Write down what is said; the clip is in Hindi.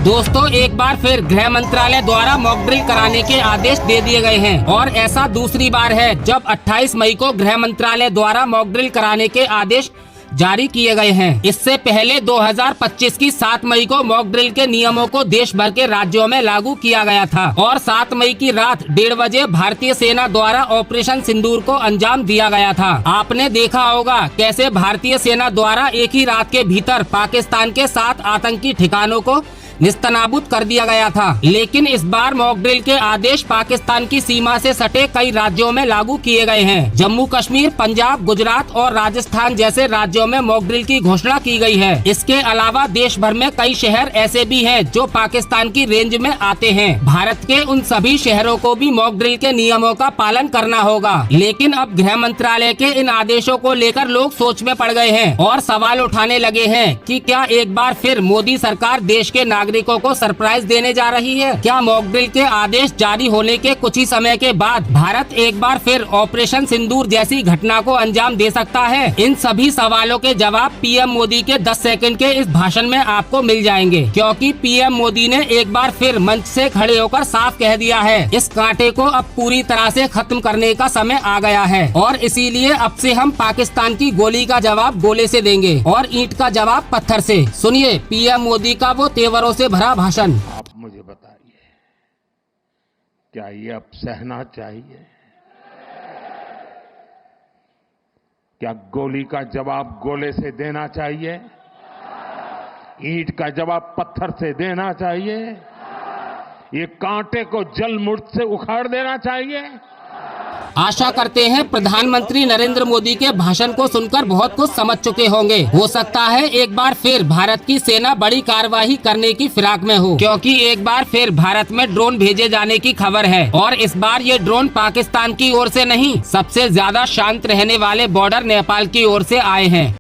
दोस्तों, एक बार फिर गृह मंत्रालय द्वारा मॉक ड्रिल कराने के आदेश दे दिए गए हैं और ऐसा दूसरी बार है जब 28 मई को गृह मंत्रालय द्वारा मॉक ड्रिल कराने के आदेश जारी किए गए हैं। इससे पहले 2025 की 7 मई को मॉक ड्रिल के नियमों को देश भर के राज्यों में लागू किया गया था और 7 मई की रात 1:30 बजे भारतीय सेना द्वारा ऑपरेशन सिंदूर को अंजाम दिया गया था। आपने देखा होगा कैसे भारतीय सेना द्वारा एक ही रात के भीतर पाकिस्तान के 7 आतंकी ठिकानों को निस्तनाबूद कर दिया गया था। लेकिन इस बार मॉक ड्रिल के आदेश पाकिस्तान की सीमा से सटे कई राज्यों में लागू किए गए हैं। जम्मू कश्मीर, पंजाब, गुजरात और राजस्थान जैसे राज्यों में मॉक ड्रिल की घोषणा की गई है। इसके अलावा देश भर में कई शहर ऐसे भी हैं जो पाकिस्तान की रेंज में आते हैं। भारत के उन सभी शहरों को भी मॉक ड्रिल के नियमों का पालन करना होगा। लेकिन अब गृह मंत्रालय के इन आदेशों को लेकर लोग सोच में पड़ गए हैं और सवाल उठाने लगे हैं कि क्या एक बार फिर मोदी सरकार देश के नागरिकों को सरप्राइज देने जा रही है। क्या मॉक ड्रिल के आदेश जारी होने के कुछ ही समय के बाद भारत एक बार फिर ऑपरेशन सिंदूर जैसी घटना को अंजाम दे सकता है? इन सभी सवालों के जवाब पीएम मोदी के 10 सेकंड के इस भाषण में आपको मिल जाएंगे, क्योंकि पीएम मोदी ने एक बार फिर मंच से खड़े होकर साफ कह दिया है, इस कांटे को अब पूरी तरह से खत्म करने का समय आ गया है और इसीलिए अब से हम पाकिस्तान की गोली का जवाब गोले से देंगे और ईंट का जवाब पत्थर से। सुनिए पीएम मोदी का वो तेवरों से भरा भाषण। आप मुझे बताइए, क्या ये अब सहना चाहिए? क्या गोली का जवाब गोले से देना चाहिए? ईंट का जवाब पत्थर से देना चाहिए? ये कांटे को जल मुर्द से उखाड़ देना चाहिए? आशा करते हैं प्रधानमंत्री नरेंद्र मोदी के भाषण को सुनकर बहुत कुछ समझ चुके होंगे। हो सकता है एक बार फिर भारत की सेना बड़ी कार्रवाई करने की फिराक में हो, क्योंकि एक बार फिर भारत में ड्रोन भेजे जाने की खबर है और इस बार ये ड्रोन पाकिस्तान की ओर से नहीं, सबसे ज्यादा शांत रहने वाले बॉर्डर नेपाल की ओर से आए हैं।